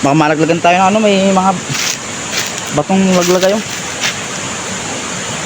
Baka malaglagan tayo ng ano, may mga batong laglagay yun.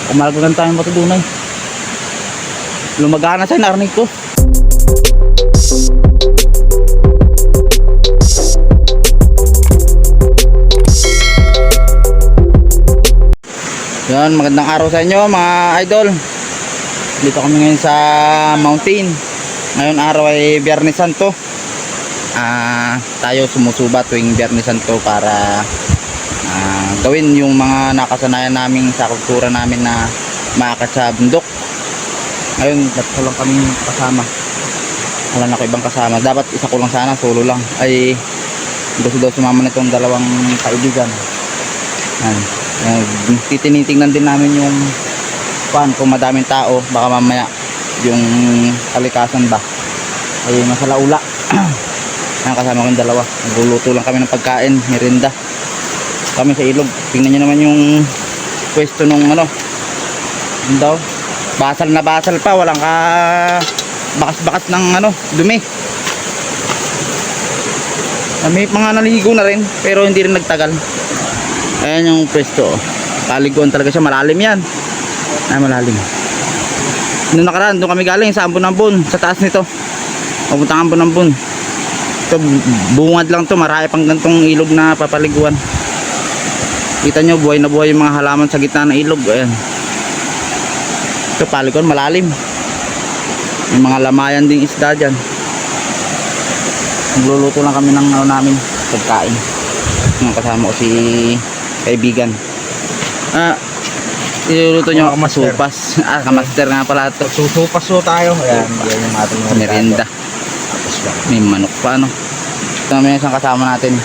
Baka malaglagan tayo ng bato doon ay. Lumagana sa'yo, narinig ko. Yan, magandang araw sa inyo mga idol. Dito kami ngayon sa mountain. Ngayon araw ay Biyernes Santo. Tayo sumusuba tuwing Biyernes Santo para gawin yung mga nakasanayan namin sa kultura namin na maakyat sa bundok. Ngayon, tatlo lang kami kasama. Wala na ko ibang kasama. Dapat isa ko lang sana, solo lang. Ay gusto daw sumama nitong dalawang kaibigan. Tinitingnan din namin yung kung madaming tao, baka mamaya yung kalikasan ba ay masalaula. Ang kasama ko yung dalawa, nagluluto lang kami ng pagkain, merienda kami sa ilog. Tingnan nyo naman yung pwesto nung ano, yun daw, basal na basal pa, walang ka bakas-bakas ng ano, dumi. May mga naligo na rin pero hindi rin nagtagal. Ayan yung pwesto, paliguan talaga siya, malalim yan. Malalim. Noong nakaraan doon kami galing sa Ambon-Ambon, sa taas nito papuntang Ambon-Ambon. Ito bungad lang to, marami pang gantong ilog na papaliguan. Kita nyo, buhay na buhay yung mga halaman sa gitna ng ilog. Ayan, ito paliguan, malalim. May mga lamayan ding isda dyan. Nagluluto lang kami ng ano namin, pagkain. Yung kasama ko si kaibigan. Iluluto nyo kasupas. Kamaster nga pala ito. Susupas so tayo. Ayan, yan yung ating merienda. May manok pa, no? Ito naman yung isang kasama natin.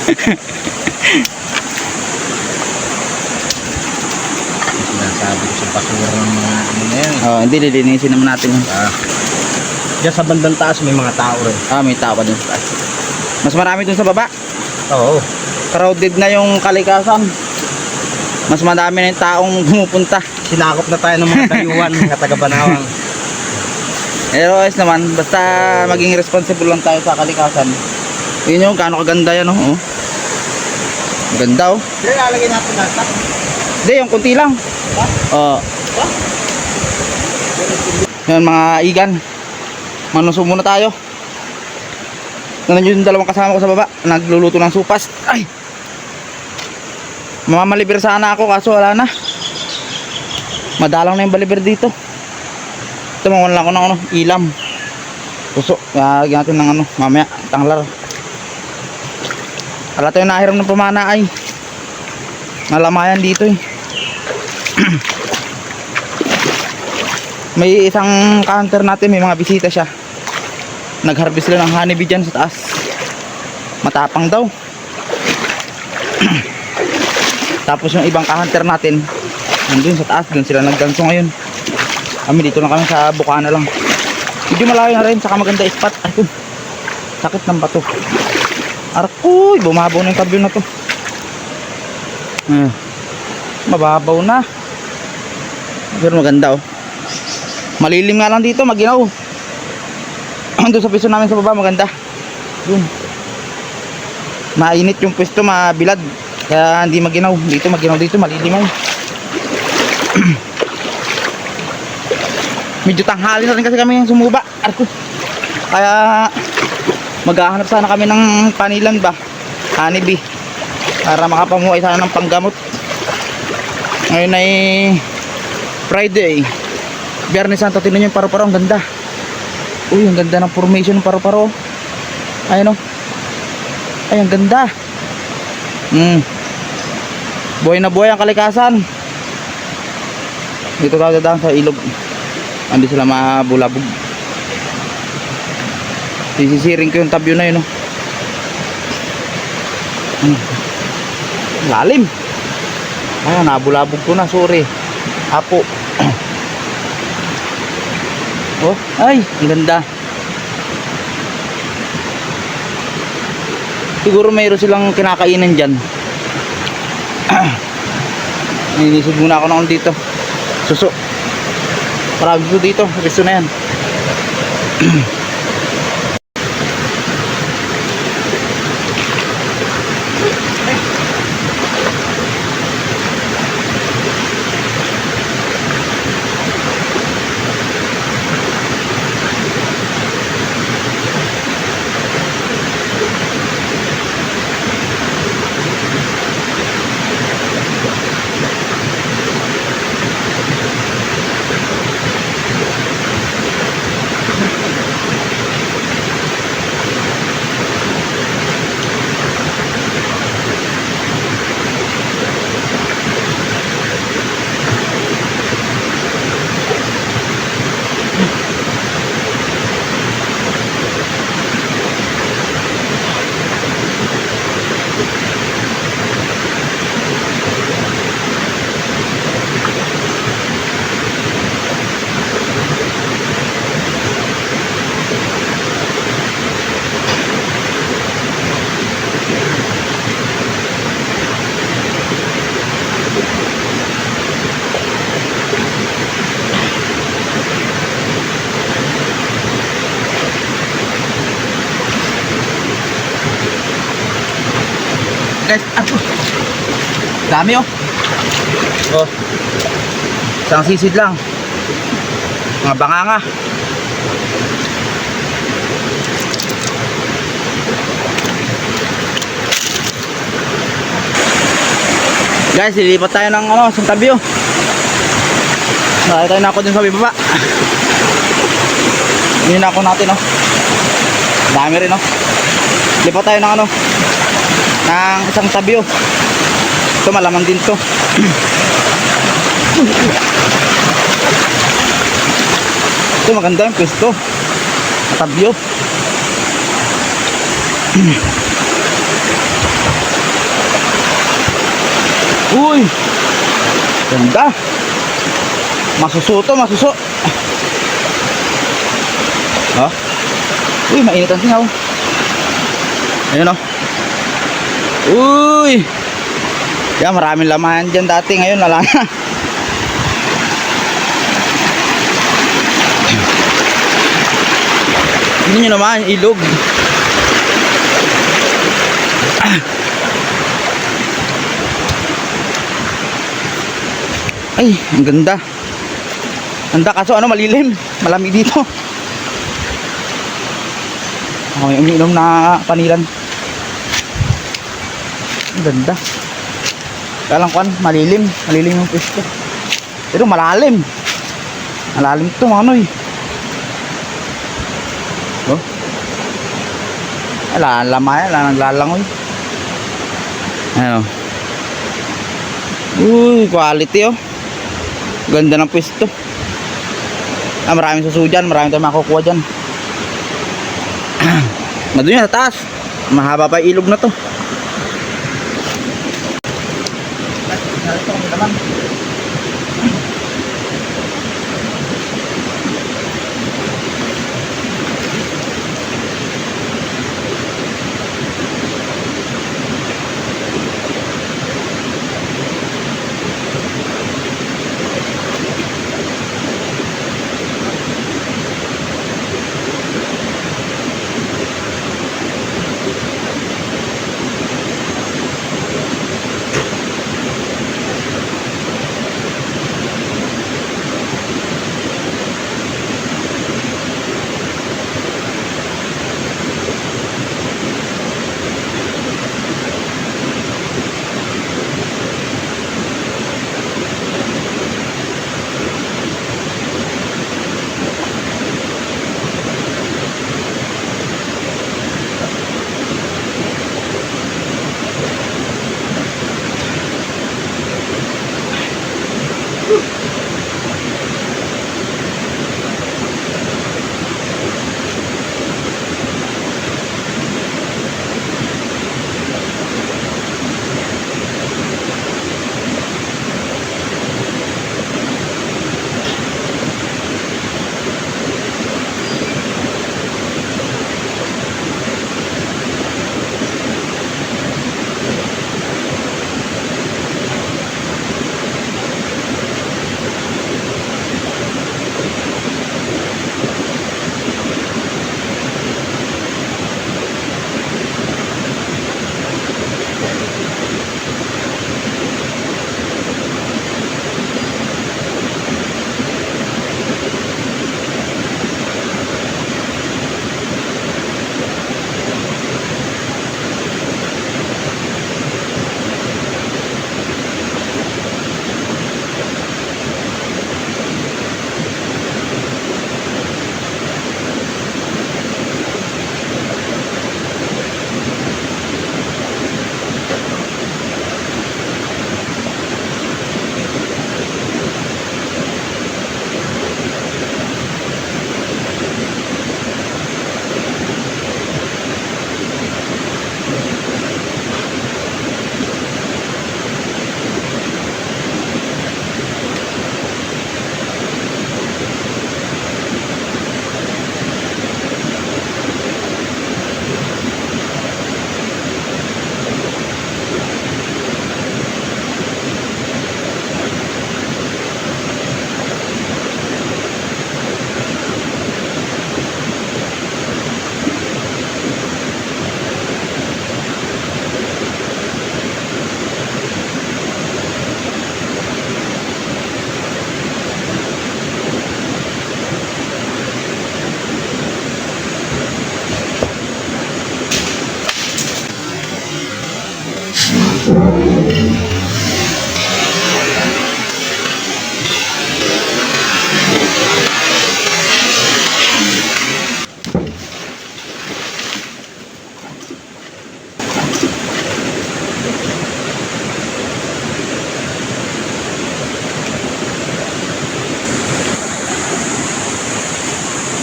Sinasabi ko sa basura ng mga ano na yan. Hindi, lilinisin naman natin yun. Diyan sa bandang taas may mga tao rin. May tao pa dun sa taas. Mas marami dun sa baba. Oo. Crowded na yung kalikasan. Mas madami na yung taong pumupunta. Sinakop na tayo ng mga dayuhan, mga taga-Banawang. Pero ayos naman, basta maging responsible lang tayo sa kalikasan. Yun yung gaano kaganda yan, oh. Maganda, oh. Hindi, lalagay natin natin. Hindi, yung kunti lang. Yan mga igan, manuso muna tayo. Nandiyan yung dalawang kasama ko sa baba, nagluluto ng supas. Ay, mamamalibir sana ako kaso wala na. Madalang na yung baliber dito. Ito, mawan lang ako ng ano, ilam. Puso, lagyan natin ng ano, mamaya, tanglar. Wala tayong nahiram ng pamana ay. Nalamayan dito eh. May isang counter natin, may mga bisita siya. Nag-harvest sila ng honeybee dyan sa taas. Matapang daw. Tapos yung ibang ka-hunter natin nandun sa taas, dun sila nagganso ngayon. Kami dito lang kami sa Bukana lang. Medyo malayo na rin, saka maganda spot. Ay, sakit ng bato. Arkoy, bumabaw na yung kabyo na to. Mababaw na. Pero maganda, oh. Malilim nga lang dito, maginaw. Doon sa piso namin sa baba, maganda. Dun mainit yung pwesto, mabilad, kaya hindi maginaw. Dito maginaw, dito malilimaw. Medyo tanghali na rin kasi kami yung sumuba, arko. Kaya maghahanap sana kami ng panilan ba, honeybee, para makapamuhay sana ng panggamot. Ngayon ay Friday, Biyernes Santo. Tingnan nyo yung paru-paro, ang ganda. Uy, ang ganda ng formation ng paru-paro. Ayun, oh. Ay, ang ganda. Buhay na buhay ang kalikasan. Dito tayo dadaan sa ilog. Hindi sila mabulabog. Sisisiring ko yung tabyo na yun, oh. Lalim. Ay, nabulabog ko na, sorry. Apo. Oh, ay, ang ganda. Siguro mayroon silang kinakainan dyan. Ninisig muna ako noon dito. Suso. Marami dito. Resto na yan. guys. Dami oh. Oh. Isang sisid lang. Mga banganga. Guys, lilipat tayo ng ano, Santabio. Nakita tayo na ako dun sa baba. Yun na ako natin oh. Dami rin oh. Lipat tayo ng ano, ng isang tabyo. Ito malamang din to. Ito maganda yung pwesto. Tabyo. Uy, ganda. Masuso to, masuso. Oh. Uy, mainit ang singaw. Ayun oh. Uy. Yan, maraming laman dyan dati. Ngayon, wala na. Hindi nyo naman, ilog. Ay, ang ganda. Ganda kaso ano, malilim. Malamig dito. Ako may umiinom na panilan. Ang ganda. Kaya lang kuwan, malilim. Malilim yung pwesto. Pero malalim. Malalim ito mga ano eh. Oh. Wala lamay, wala naglalangoy. Ano? Uy, quality oh. Ganda ng pwesto. Maraming suso dyan, maraming tayo makukuha dyan. Nandun yun sa taas. Mahaba pa yung ilog na to.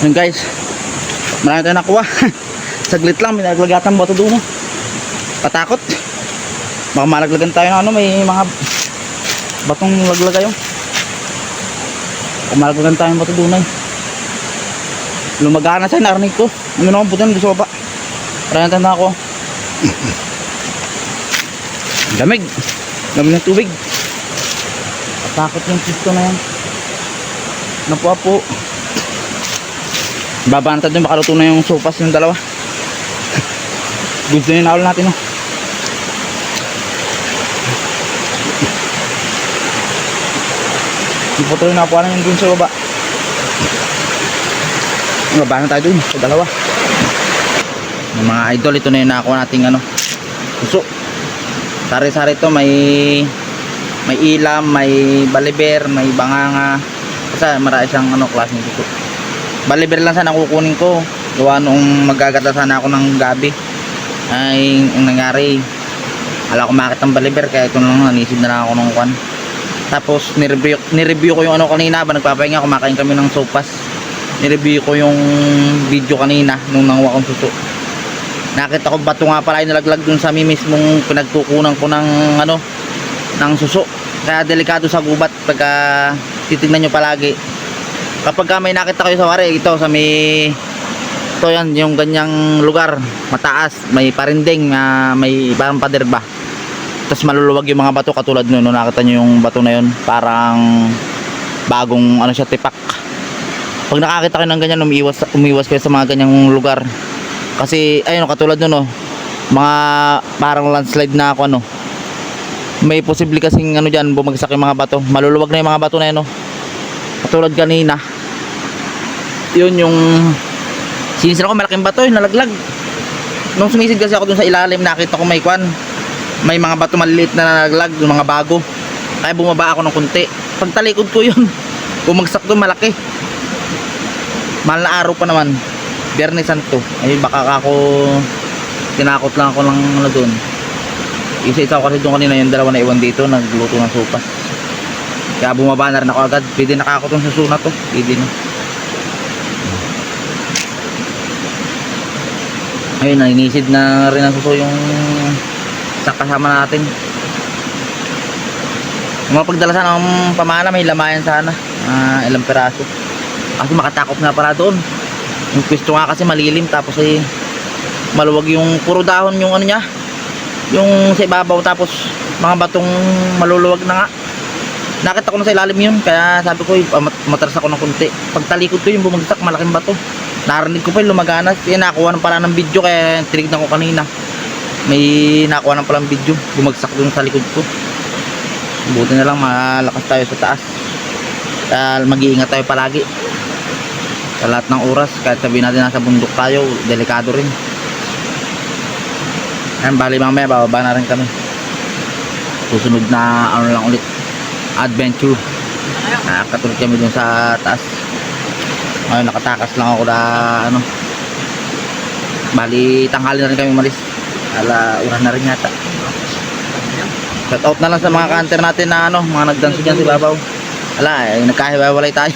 Yun guys, marami tayo nakuha. Saglit lang, may naglagatan bato doon. Patakot. Baka malaglagan tayo ng ano, may mga batong laglagay yun. Baka malaglagan tayo ng bato doon ay. Lumagana siya, narinig ko. Ano naman puto nandun sa baba. Marami tayo na ako. Lamig. Lamig ng tubig. Patakot yung pisto na yan. Napuapo. Babanta dun, baka luto na yung sopas yung dalawa. Gusto nyo naul natin, oh. Yung puto yung napuan yung dun sa baba. Babanta tayo dun sa dalawa. Yung mga idol, ito na yung nakakuha nating ano, suso. Sari-sari ito, may ilam, may baliber, may banganga. Kasi marami siyang ano, klaseng suso. Baliber lang sana kukunin ko. Gawa nung magagata sana ako ng gabi. Ay, ang nangyari, ala ko makita ng baliber, kaya ito lang, nanisib na lang ako ng kwan. Tapos nireview ko yung ano kanina, ba nagpapahinga, kumakain kami ng sopas. Nireview ko yung video kanina nung nanguha kong suso. Nakita ko bato nga pala yung nalaglag dun sa mismong pinagkukunan ko ng ano, ng suso. Kaya delikado sa gubat pagka titignan nyo palagi. Kapag may nakita kayo sa wari, ito sa may ito yan, yung ganyang lugar mataas, may parinding, may parang pader ba, tapos maluluwag yung mga bato katulad nun, nakita nyo yung bato na yun, parang bagong ano siya, tipak. Pag nakakita kayo ng ganyan, umiwas kayo sa mga ganyang lugar, kasi ayun, katulad nun, mga parang landslide na ako, ano, may posible kasing ano dyan, bumagsak yung mga bato, maluluwag na yung mga bato na yun, katulad kanina. Yun yung sinisin ako, malaking bato yung nalaglag. Nung sumisid kasi ako dun sa ilalim, nakita ko may kwan, may mga bato maliliit na nalaglag, yung mga bago. Kaya bumaba ako ng kunti. Pagtalikod ko yun, bumagsak doon, malaki. Mahal na araw pa naman, Biyernes Santo. Ay baka ako, tinakot lang ako ng ano doon. Isa ako kasi doon kanina, yung dalawa na iwan dito, nagluto ng sopas. Kaya bumaba na rin ako agad. Pwede nakakot ng suso na to, pwede na. Ayun, naninisid na rin ang suso yung sa kasama natin. Yung mga pagdalasan ng pamana, may lamayan sana, ilang peraso. Kasi makatakot nga para doon. Yung pwesto nga kasi malilim, tapos ay maluwag yung puro dahon yung ano niya, yung sa ibabaw, tapos mga batong maluluwag na nga. Nakita ko na sa ilalim yun, kaya sabi ko matras ako ng kunti. Pagtalikod ko yung bumagsak, malaking bato. Narinig ko pa yung lumaganas. Nakuha ng pala ng video, kaya tinignan ko kanina. May nakuha ng pala ng video, bumagsak dun sa likod ko. Buti na lang malakas tayo sa taas. Kaya mag-iingat tayo palagi sa lahat ng oras. Kahit sabihin natin nasa bundok tayo, delikado rin. Ayan, bali mamaya bababa na rin kami. Susunod na ano lang ulit, adventure. Nakatulog kami dun sa taas. Ayun, nakatakas lang ako na ano, bali tanghali na rin kami umalis, ala-una na rin yata. Shout out na lang sa mga kanter natin na ano, mga nagdanso dyan si Babaw. Ala, nagkahiwalay tayo.